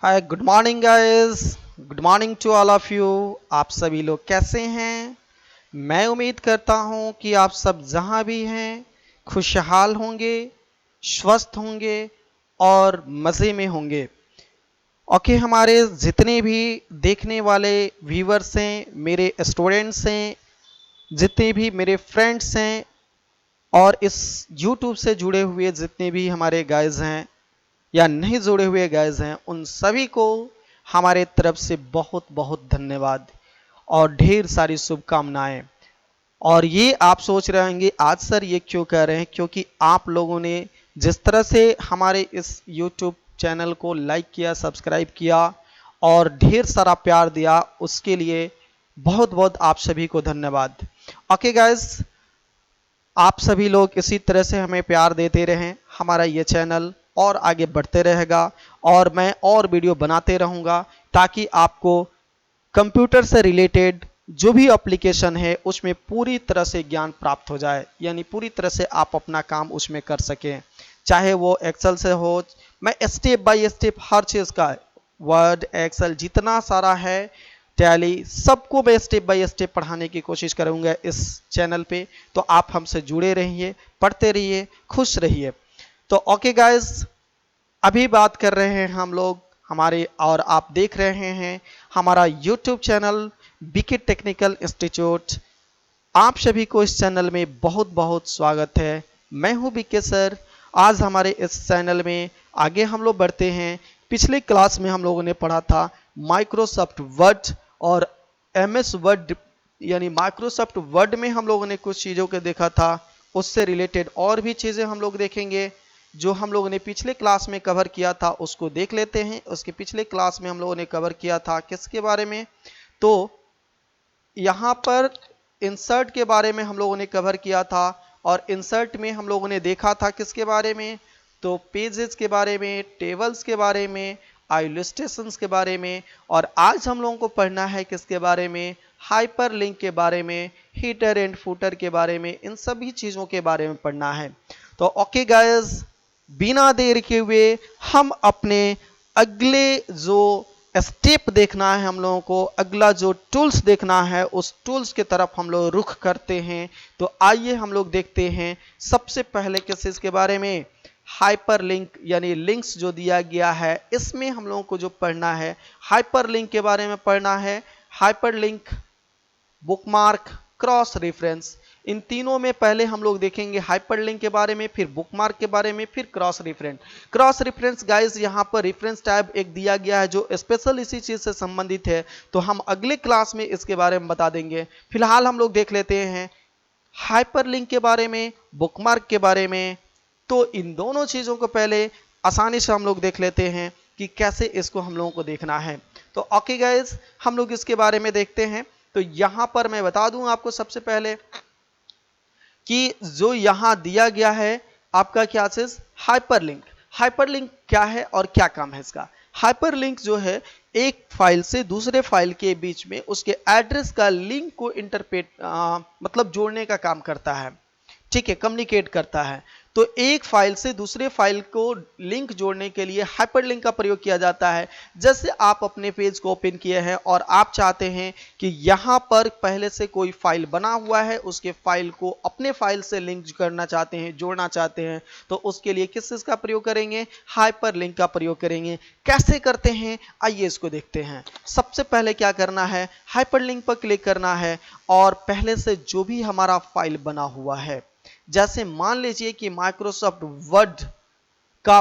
Hi good morning guys. Good morning to all of you. आप सभी लोग कैसे हैं? मैं उम्मीद करता हूं कि आप सब जहां भी हैं खुशहाल होंगे, स्वस्थ होंगे और मज़े में होंगे। ओके, हमारे जितने भी देखने वाले व्यूवर्स हैं, मेरे स्टूडेंट्स हैं, जितने भी मेरे फ्रेंड्स हैं और इस यूट्यूब से जुड़े हुए जितने भी हमारे गाइज हैं या नहीं जुड़े हुए गाइज हैं, उन सभी को हमारे तरफ से बहुत बहुत धन्यवाद और ढेर सारी शुभकामनाएं। और ये आप सोच रहे होंगे आज सर ये क्यों कह रहे हैं, क्योंकि आप लोगों ने जिस तरह से हमारे इस YouTube चैनल को लाइक किया, सब्सक्राइब किया और ढेर सारा प्यार दिया, उसके लिए बहुत बहुत आप सभी को धन्यवाद। ओके गाइज, आप सभी लोग इसी तरह से हमें प्यार देते रहें, हमारा ये चैनल और आगे बढ़ते रहेगा और मैं और वीडियो बनाते रहूँगा ताकि आपको कंप्यूटर से रिलेटेड जो भी एप्लीकेशन है उसमें पूरी तरह से ज्ञान प्राप्त हो जाए, यानी पूरी तरह से आप अपना काम उसमें कर सकें, चाहे वो एक्सेल से हो। मैं स्टेप बाय स्टेप हर चीज़ का, वर्ड एक्सेल जितना सारा है, टैली, सबको मैं स्टेप बाय स्टेप पढ़ाने की कोशिश करूंगा इस चैनल पे। तो आप हमसे जुड़े रहिए, पढ़ते रहिए, खुश रहिए। तो ओके गाइस, अभी बात कर रहे हैं हम लोग हमारे, और आप देख रहे हैं हमारा YouTube channel BK technical institute. आप सभी को इस चैनल में बहुत बहुत स्वागत है। मैं हूं बीके सर। आज हमारे इस चैनल में आगे हम लोग बढ़ते हैं। पिछले क्लास में हम लोगों ने पढ़ा था माइक्रोसॉफ्ट वर्ड और एमएस वर्ड, यानी माइक्रोसॉफ्ट वर्ड में हम लोगों ने कुछ चीज़ों को देखा था। उससे रिलेटेड और भी चीज़ें हम लोग देखेंगे जो हम लोगों ने पिछले क्लास में कवर किया था, उसको देख लेते हैं। उसके पिछले क्लास में हम लोगों ने कवर किया था किसके बारे में, तो यहाँ पर इंसर्ट के बारे में हम लोगों ने कवर किया था। और इंसर्ट में हम लोगों ने देखा था किसके बारे में, तो पेजेस के बारे में, टेबल्स के बारे में, इलस्ट्रेशंस के बारे में। और आज हम लोगों को पढ़ना है किसके बारे में, हाइपर लिंक के बारे में, हीटर एंड फूटर के बारे में। इन सभी चीज़ों के बारे में पढ़ना है। तो ओके गाइस, बिना देर के हुए हम अपने अगले जो स्टेप देखना है, हम लोगों को अगला जो टूल्स देखना है, उस टूल्स की तरफ हम लोग रुख करते हैं। तो आइए हम लोग देखते हैं सबसे पहले किस चीज़ के बारे में, हाइपर लिंक, यानी लिंक्स जो दिया गया है इसमें हम लोगों को जो पढ़ना है, हाइपर लिंक के बारे में पढ़ना है। Hyperlink, bookmark, cross reference, इन तीनों में पहले हम लोग देखेंगे हाइपरलिंक के बारे में, फिर बुकमार्क के बारे में, फिर cross reference. Cross reference guys, यहाँ पर रेफरेंस टैब एक दिया गया है जो स्पेशल इसी चीज से संबंधित है, तो हम अगले क्लास में इसके बारे में बता देंगे। फिलहाल हम लोग देख लेते हैं हाइपरलिंक के बारे में, बुकमार्क के बारे में। तो इन दोनों चीजों को पहले आसानी से हम लोग देख लेते हैं कि कैसे इसको हम लोगों को देखना है। तो ओके गाइस, हम लोग इसके बारे में देखते हैं। तो यहां पर मैं बता दूं आपको सबसे पहले कि जो यहां दिया गया है आपका क्या चीज, हाइपरलिंक। हाइपरलिंक क्या है और क्या काम है इसका। हाइपरलिंक जो है एक फाइल से दूसरे फाइल के बीच में उसके एड्रेस का लिंक को इंटरप्रेट मतलब जोड़ने का काम करता है, ठीक है, कम्युनिकेट करता है। तो एक फाइल से दूसरे फाइल को लिंक जोड़ने के लिए हाइपरलिंक का प्रयोग किया जाता है। जैसे आप अपने पेज को ओपन किए हैं और आप चाहते हैं कि यहाँ पर पहले से कोई फाइल बना हुआ है, उसके फाइल को अपने फाइल से लिंक करना चाहते हैं, जोड़ना चाहते हैं, तो उसके लिए किस चीज़ का प्रयोग करेंगे, हाइपरलिंक का प्रयोग करेंगे। कैसे करते हैं आइए इसको देखते हैं। सबसे पहले क्या करना है, हाइपरलिंक पर क्लिक करना है और पहले से जो भी हमारा फाइल बना हुआ है, जैसे मान लीजिए कि माइक्रोसॉफ्ट वर्ड का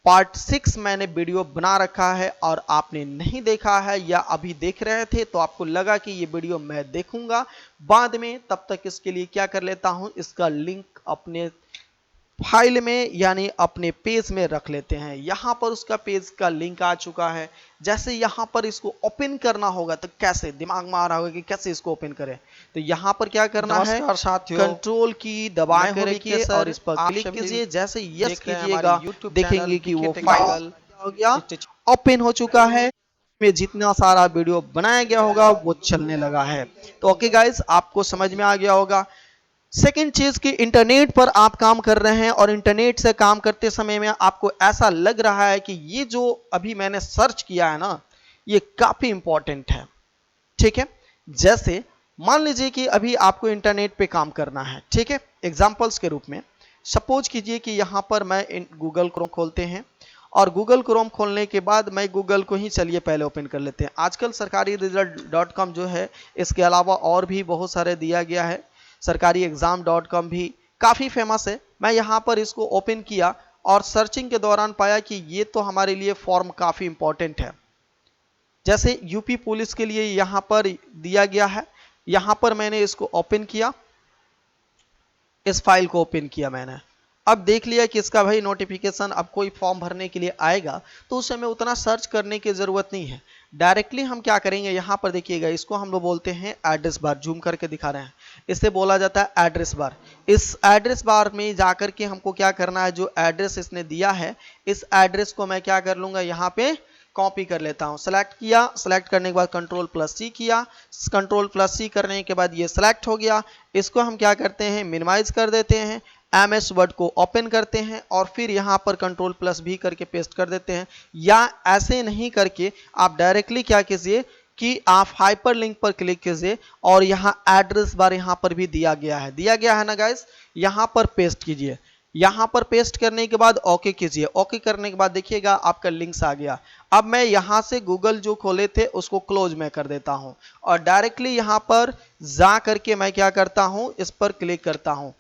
पार्ट 6 मैंने वीडियो बना रखा है और आपने नहीं देखा है या अभी देख रहे थे तो आपको लगा कि ये वीडियो मैं देखूंगा बाद में, तब तक इसके लिए क्या कर लेता हूं, इसका लिंक अपने फाइल में यानी अपने पेज में रख लेते हैं। यहाँ पर उसका पेज का लिंक आ चुका है। जैसे यहाँ पर इसको ओपन करना होगा तो कैसे, दिमाग में आ रहा होगा कि कैसे इसको ओपन करें, तो यहाँ पर क्या करना है, कंट्रोल की दबा के रखिए और इस पर क्लिक कीजिए। जैसे यस कीजिएगा देखेंगे कि वो फाइल हो गया, ओपन हो चुका है। में जितना सारा वीडियो बनाया गया होगा वो चलने लगा है। तो ओके गाइस, आपको समझ में आ गया होगा। सेकेंड चीज कि इंटरनेट पर आप काम कर रहे हैं और इंटरनेट से काम करते समय में आपको ऐसा लग रहा है कि ये जो अभी मैंने सर्च किया है ना, ये काफी इंपॉर्टेंट है। ठीक है, जैसे मान लीजिए कि अभी आपको इंटरनेट पे काम करना है। ठीक है, एग्जांपल्स के रूप में सपोज कीजिए कि यहां पर मैं गूगल क्रोम खोलते हैं और गूगल क्रोम खोलने के बाद मैं गूगल को ही चलिए पहले ओपन कर लेते हैं। आजकल सरकारी रिजल्ट .com जो है, इसके अलावा और भी बहुत सारे दिया गया है। सरकारी एग्जाम .com भी काफ़ी फेमस है। मैं यहाँ पर इसको ओपन किया और सर्चिंग के दौरान पाया कि ये तो हमारे लिए फॉर्म काफ़ी इंपॉर्टेंट है। जैसे यूपी पुलिस के लिए यहाँ पर दिया गया है। यहाँ पर मैंने इसको ओपन किया, इस फाइल को ओपन किया मैंने। अब देख लिया कि इसका भाई नोटिफिकेशन अब कोई फॉर्म भरने के लिए आएगा तो उस समय उतना सर्च करने की ज़रूरत नहीं है। डायरेक्टली हम क्या करेंगे, यहाँ पर देखिएगा, इसको हम लोग बोलते हैं एड्रेस बार। जूम करके दिखा रहे हैं, इसे बोला जाता है एड्रेस बार। इस एड्रेस बार में जाकर के हमको क्या करना है, जो एड्रेस इसने दिया है इस एड्रेस को मैं क्या कर लूँगा, यहाँ पे कॉपी कर लेता हूँ। सेलेक्ट किया, सेलेक्ट करने के बाद कंट्रोल+C किया, कंट्रोल+C करने के बाद ये सेलेक्ट हो गया। इसको हम क्या करते हैं, मिनिमाइज कर देते हैं, MS वर्ड को ओपन करते हैं और फिर यहाँ पर कंट्रोल+V करके पेस्ट कर देते हैं। या ऐसे नहीं करके आप डायरेक्टली क्या कीजिए कि आप हाइपर लिंक पर क्लिक कीजिए और यहाँ एड्रेस बार यहाँ पर भी दिया गया है ना गाइस, यहाँ पर पेस्ट कीजिए। यहाँ पर पेस्ट करने के बाद ओके कीजिए। ओके करने के बाद देखिएगा आपका लिंक्स आ गया। अब मैं यहाँ से गूगल जो खोले थे उसको क्लोज में कर देता हूँ और डायरेक्टली यहाँ पर जा करके मैं क्या करता हूँ, इस पर क्लिक करता हूँ।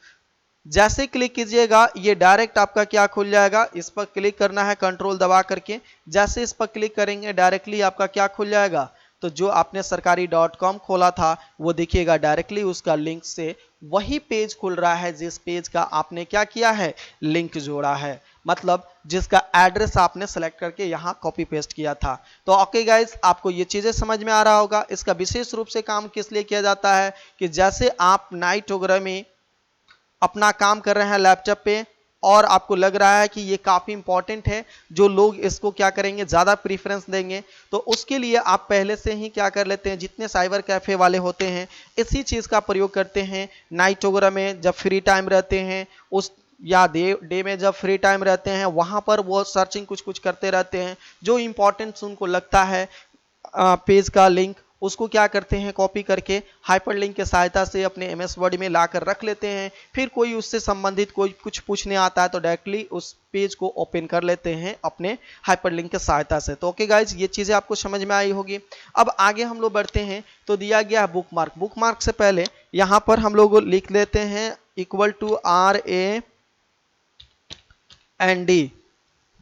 जैसे क्लिक कीजिएगा ये डायरेक्ट आपका क्या खुल जाएगा, इस पर क्लिक करना है कंट्रोल दबा करके। जैसे इस पर क्लिक करेंगे डायरेक्टली आपका क्या खुल जाएगा, तो जो आपने सरकारी .com खोला था वो देखिएगा डायरेक्टली उसका लिंक से वही पेज खुल रहा है जिस पेज का आपने क्या किया है, लिंक जोड़ा है, मतलब जिसका एड्रेस आपने सेलेक्ट करके यहाँ कॉपी पेस्ट किया था। तो ओके गाइज, आपको ये चीजें समझ में आ रहा होगा। इसका विशेष रूप से काम किस लिए किया जाता है कि जैसे आप नाइट वगैरह में अपना काम कर रहे हैं लैपटॉप पे और आपको लग रहा है कि ये काफ़ी इंपॉर्टेंट है, जो लोग इसको क्या करेंगे, ज़्यादा प्रीफरेंस देंगे, तो उसके लिए आप पहले से ही क्या कर लेते हैं, जितने साइबर कैफ़े वाले होते हैं इसी चीज़ का प्रयोग करते हैं। नाइट वगैरह में जब फ्री टाइम रहते हैं उस या डे में जब फ्री टाइम रहते हैं वहाँ पर वो सर्चिंग कुछ कुछ करते रहते हैं। जो इम्पोर्टेंट उनको लगता है पेज का लिंक, उसको क्या करते हैं, कॉपी करके हाइपरलिंक के सहायता से अपने MS वर्ड में लाकर रख लेते हैं। फिर कोई उससे संबंधित कोई कुछ पूछने आता है तो डायरेक्टली उस पेज को ओपन कर लेते हैं अपने हाइपरलिंक के सहायता से। तो ओके गाइज, ये चीज़ें आपको समझ में आई होगी। अब आगे हम लोग बढ़ते हैं तो दिया गया है बुकमार्क। बुकमार्क से पहले यहाँ पर हम लोग लिख लेते हैं =RAND,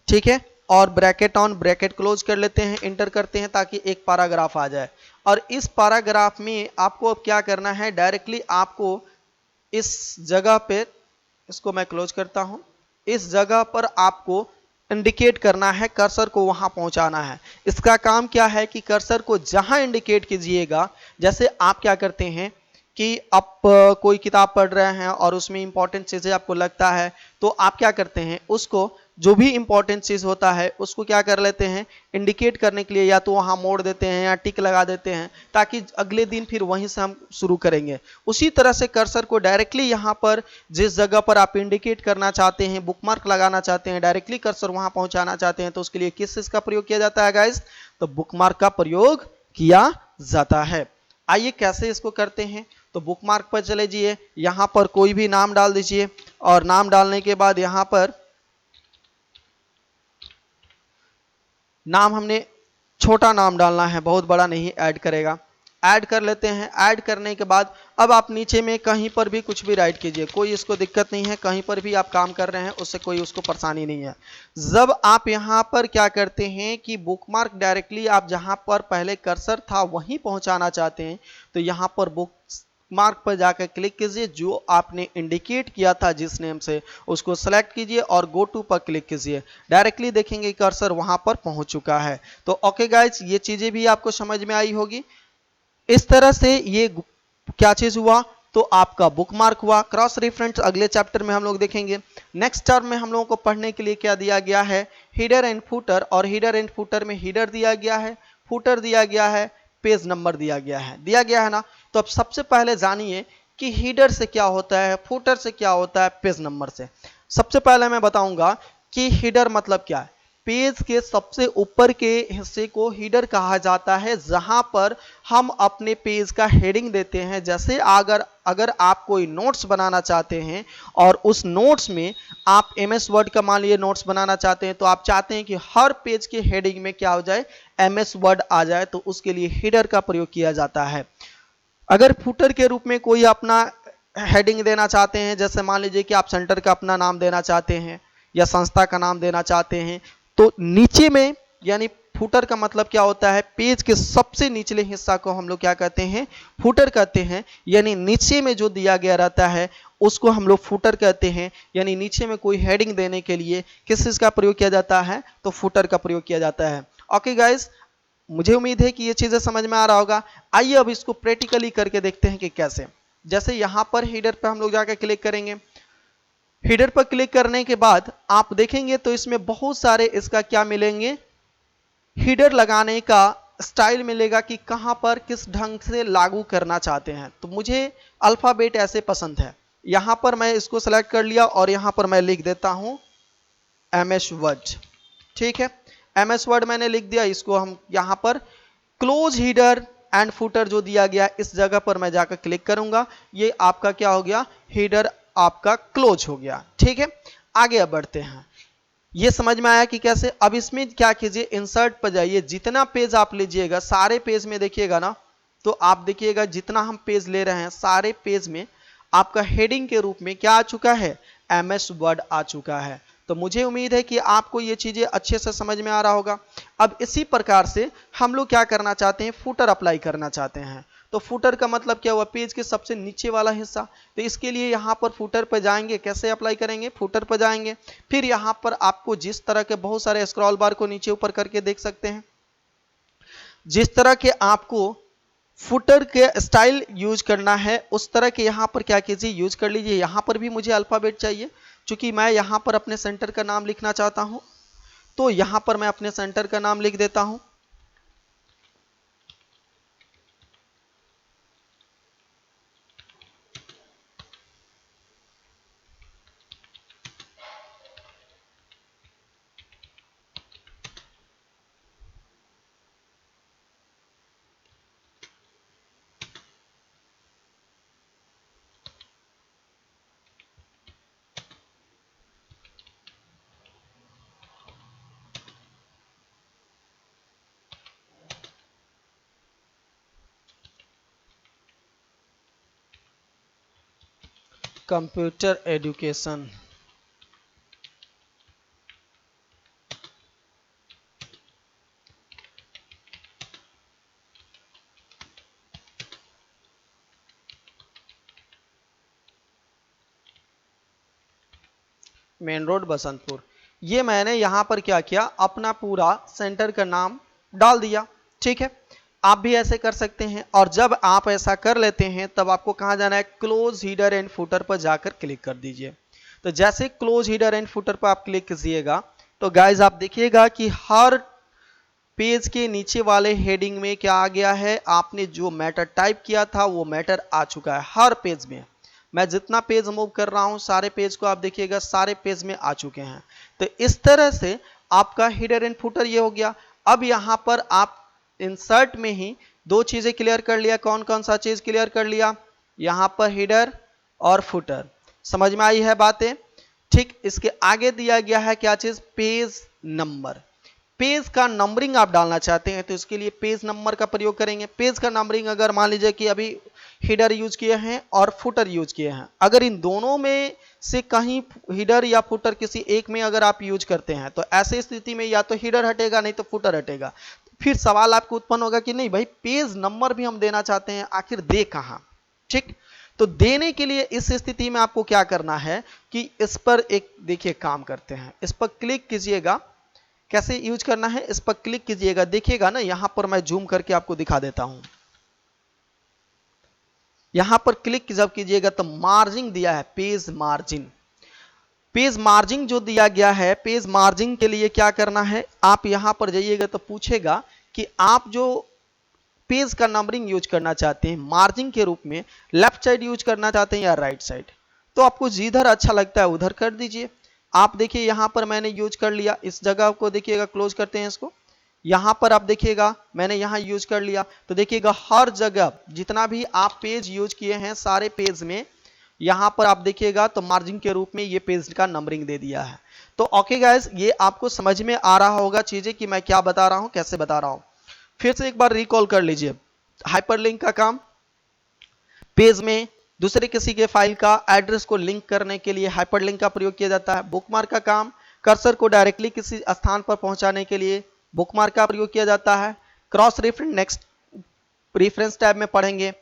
ठीक है, और ब्रैकेट ऑन ब्रैकेट क्लोज कर लेते हैं, इंटर करते हैं ताकि एक पैराग्राफ आ जाए। और इस पैराग्राफ में आपको अब क्या करना है, डायरेक्टली आपको इस जगह पे, इसको मैं क्लोज करता हूं, इस जगह पर आपको इंडिकेट करना है, कर्सर को वहां पहुंचाना है। इसका काम क्या है कि कर्सर को जहां इंडिकेट कीजिएगा, जैसे आप क्या करते हैं कि आप कोई किताब पढ़ रहे हैं और उसमें इंपॉर्टेंट चीजें आपको लगता है तो आप क्या करते हैं, उसको जो भी इंपॉर्टेंट चीज होता है उसको क्या कर लेते हैं, इंडिकेट करने के लिए या तो वहां मोड़ देते हैं या टिक लगा देते हैं ताकि अगले दिन फिर वहीं से हम शुरू करेंगे। उसी तरह से कर्सर को डायरेक्टली यहाँ पर जिस जगह पर आप इंडिकेट करना चाहते हैं, बुकमार्क लगाना चाहते हैं, डायरेक्टली कर्सर वहां पहुंचाना चाहते हैं, तो उसके लिए किस चीज का प्रयोग किया जाता है गाइस, तो बुकमार्क का प्रयोग किया जाता है। आइए कैसे इसको करते हैं, तो बुकमार्क पर चले जाइए, यहां पर कोई भी नाम डाल दीजिए और नाम डालने के बाद यहां पर नाम हमने छोटा नाम डालना है, बहुत बड़ा नहीं ऐड करेगा। ऐड कर लेते हैं। ऐड करने के बाद अब आप नीचे में कहीं पर भी कुछ भी राइट कीजिए, कोई इसको दिक्कत नहीं है, कहीं पर भी आप काम कर रहे हैं उससे कोई उसको परेशानी नहीं है। जब आप यहाँ पर क्या करते हैं कि बुकमार्क डायरेक्टली आप जहाँ पर पहले कर्सर था वहीं पहुँचाना चाहते हैं तो यहाँ पर बुक मार्क पर जाकर क्लिक कीजिए, जो आपने इंडिकेट किया था जिस नेम से उसको सेलेक्ट कीजिए और गो टू पर क्लिक कीजिए। डायरेक्टली देखेंगे कर्सर वहां पर पहुंच चुका है। तो ओके गाइज, ये चीजें भी आपको समझ में आई होगी। इस तरह से ये क्या चीज हुआ, तो आपका बुकमार्क हुआ। क्रॉस रेफरेंस अगले चैप्टर में हम लोग देखेंगे। नेक्स्ट टर्म में हम लोगों को पढ़ने के लिए क्या दिया गया है, हीडर एंड फुटर, और हीडर एंड फुटर में हीडर दिया गया है, फुटर दिया गया है, पेज नंबर दिया गया है ना। तो अब सबसे पहले जानिए कि हीडर से क्या होता है, फुटर से क्या होता है, पेज नंबर से। सबसे पहले मैं बताऊंगा कि हीडर मतलब क्या है। पेज के सबसे ऊपर के हिस्से को हीडर कहा जाता है, जहां पर हम अपने पेज का हेडिंग देते हैं। जैसे अगर आप कोई नोट्स बनाना चाहते हैं और उस नोट्स में आप एमएस वर्ड का मान लीजिए नोट्स बनाना चाहते हैं, तो आप चाहते हैं कि हर पेज के हेडिंग में क्या हो जाए, एमएस वर्ड आ जाए, तो उसके लिए हीडर का प्रयोग किया जाता है। अगर फुटर के रूप में कोई अपना हेडिंग देना चाहते हैं, जैसे मान लीजिए कि आप सेंटर का अपना नाम देना चाहते हैं या संस्था का नाम देना चाहते हैं, तो नीचे में यानी फुटर का मतलब क्या होता है, पेज के सबसे निचले हिस्सा को हम लोग क्या कहते हैं, फुटर कहते हैं। यानी नीचे में जो दिया गया रहता है उसको हम लोग फुटर कहते हैं। यानी नीचे में कोई हेडिंग देने के लिए किस चीज का प्रयोग किया जाता है, तो फुटर का प्रयोग किया जाता है। ओके गाइस, मुझे उम्मीद है कि ये चीजें समझ में आ रहा होगा। आइए अब इसको प्रैक्टिकली करके देखते हैं कि कैसे। जैसे यहां पर हीडर पर हम लोग जाकर क्लिक करेंगे। हीडर पर क्लिक करने के बाद आप देखेंगे तो इसमें बहुत सारे इसका क्या मिलेंगे, हीडर लगाने का स्टाइल मिलेगा कि कहां पर किस ढंग से लागू करना चाहते हैं। तो मुझे अल्फाबेट ऐसे पसंद है। यहां पर मैं इसको सेलेक्ट कर लिया और यहां पर मैं लिख देता हूं एमएस वर्ड। ठीक है, एमएस वर्ड मैंने लिख दिया। इसको हम यहां पर क्लोज हीडर एंड फुटर जो दिया गया इस जगह पर मैं जाकर क्लिक करूंगा। ये आपका क्या हो गया, हीडर आपका क्लोज हो गया। ठीक है, आगे अब बढ़ते हैं। ये समझ में आया कि कैसे। अब इसमें क्या कीजिए, इंसर्ट पर जाइए। जितना पेज आप लीजिएगा सारे पेज में देखिएगा ना, तो आप देखिएगा जितना हम पेज ले रहे हैं सारे पेज में आपका हेडिंग के रूप में क्या आ चुका है, एमएस वर्ड आ चुका है। तो मुझे उम्मीद है कि आपको ये चीजें अच्छे से समझ में आ रहा होगा। अब इसी प्रकार से हम लोग क्या करना चाहते हैं, फुटर अप्लाई करना चाहते हैं। तो फुटर का मतलब क्या हुआ, पेज के सबसे नीचे वाला हिस्सा। तो इसके लिए यहाँ पर फुटर पर जाएंगे। कैसे अप्लाई करेंगे, फुटर पर जाएंगे। फिर यहाँ पर आपको जिस तरह के बहुत सारे स्क्रॉल बार को नीचे ऊपर करके देख सकते हैं, जिस तरह के आपको फुटर के स्टाइल यूज करना है उस तरह के यहाँ पर क्या कीजिए, यूज कर लीजिए। यहाँ पर भी मुझे अल्फाबेट चाहिए, क्योंकि मैं यहाँ पर अपने सेंटर का नाम लिखना चाहता हूँ। तो यहाँ पर मैं अपने सेंटर का नाम लिख देता हूँ। Computer education. Main road Basantpur. ये मैंने यहां पर क्या किया, अपना पूरा सेंटर का नाम डाल दिया। ठीक है, आप भी ऐसे कर सकते हैं। और जब आप ऐसा कर लेते हैं तब आपको कहां जाना है, क्लोज हीडर एंड फुटर पर जाकर क्लिक कर दीजिए। तो जैसे क्लोज हीडर एंड फुटर पर आप क्लिक कीजिएगा तो गाइज आप देखिएगा कि हर पेज के नीचे वाले हेडिंग में क्या आ गया है, आपने जो मैटर टाइप किया था वो मैटर आ चुका है हर पेज में। मैं जितना पेज मूव कर रहा हूं सारे पेज को आप देखिएगा सारे पेज में आ चुके हैं। तो इस तरह से आपका हीडर एंड फुटर ये हो गया। अब यहां पर आप इंसर्ट में ही दो चीजें क्लियर कर लिया। कौन कौन सा चीज क्लियर कर लिया, यहां पर हीडर और फुटर। समझ में आई है बातें। ठीक, इसके आगे दिया गया है क्या चीज, पेज नंबर। पेज का नंबरिंग आप डालना चाहते हैं तो इसके लिए पेज नंबर का प्रयोग करेंगे। पेज का नंबरिंग अगर मान लीजिए कि अभी हीडर यूज किए हैं और फुटर यूज किए हैं, अगर इन दोनों में से कहीं हीडर या फुटर किसी एक में अगर आप यूज करते हैं तो ऐसे स्थिति में या तो हीडर हटेगा नहीं तो फुटर हटेगा। फिर सवाल आपको उत्पन्न होगा कि नहीं भाई पेज नंबर भी हम देना चाहते हैं, आखिर दे कहां। ठीक, तो देने के लिए इस स्थिति में आपको क्या करना है कि इस पर एक देखिए काम करते हैं। इस पर क्लिक कीजिएगा। कैसे यूज करना है, इस पर क्लिक कीजिएगा। देखिएगा ना, यहां पर मैं जूम करके आपको दिखा देता हूं। यहां पर क्लिक जब कीजिएगा तो मार्जिन दिया है, पेज मार्जिन। पेज मार्जिन जो दिया गया है, पेज मार्जिन के लिए क्या करना है, आप यहां पर जाइएगा तो पूछेगा कि आप जो पेज का नंबरिंग यूज करना चाहते हैं मार्जिन के रूप में, लेफ्ट साइड यूज करना चाहते हैं या राइट साइड, तो आपको जिधर अच्छा लगता है उधर कर दीजिए। आप देखिए यहाँ पर मैंने यूज कर लिया, इस जगह को देखिएगा, क्लोज करते हैं इसको। यहाँ पर आप देखिएगा मैंने यहाँ यूज कर लिया, तो देखिएगा हर जगह जितना भी आप पेज यूज किए हैं सारे पेज में यहाँ पर आप देखिएगा तो मार्जिन के रूप में ये पेज का नंबरिंग दे दिया है। तो ओके गाइस, ये आपको समझ में आ रहा होगा चीजें कि मैं क्या बता रहा हूँ, कैसे बता रहा हूँ। फिर से एक बार रिकॉल कर लीजिए। हाइपरलिंक का काम, पेज में दूसरे किसी के फाइल का एड्रेस को लिंक करने के लिए हाइपरलिंक का प्रयोग किया जाता है। बुकमार्क का काम, कर्सर को डायरेक्टली किसी स्थान पर पहुंचाने के लिए बुकमार्क का प्रयोग किया जाता है। Cross reference next reference tab में पढ़ेंगे।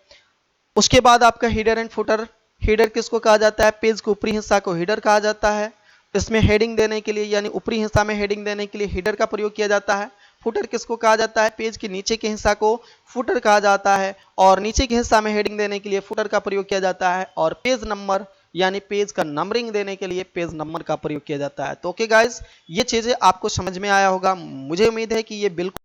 उसके बाद आपका हीडर एंड फुटर, हीडर किसको कहा जाता है, पेज के ऊपरी हिस्सा को हीडर कहा जाता है। इसमें हेडिंग देने के लिए यानी ऊपरी हिस्सा में हेडिंग देने के लिए हीडर का प्रयोग किया जाता है। फुटर किसको कहा जाता है, पेज के नीचे के हिस्सा को फुटर कहा जाता है और नीचे के हिस्सा में हेडिंग देने के लिए फुटर का प्रयोग किया जाता है। और पेज नंबर यानी पेज का नंबरिंग देने के लिए पेज नंबर का प्रयोग किया जाता है। तो ओके गाइस, ये चीजें आपको समझ में आया होगा। मुझे उम्मीद है कि ये बिल्कुल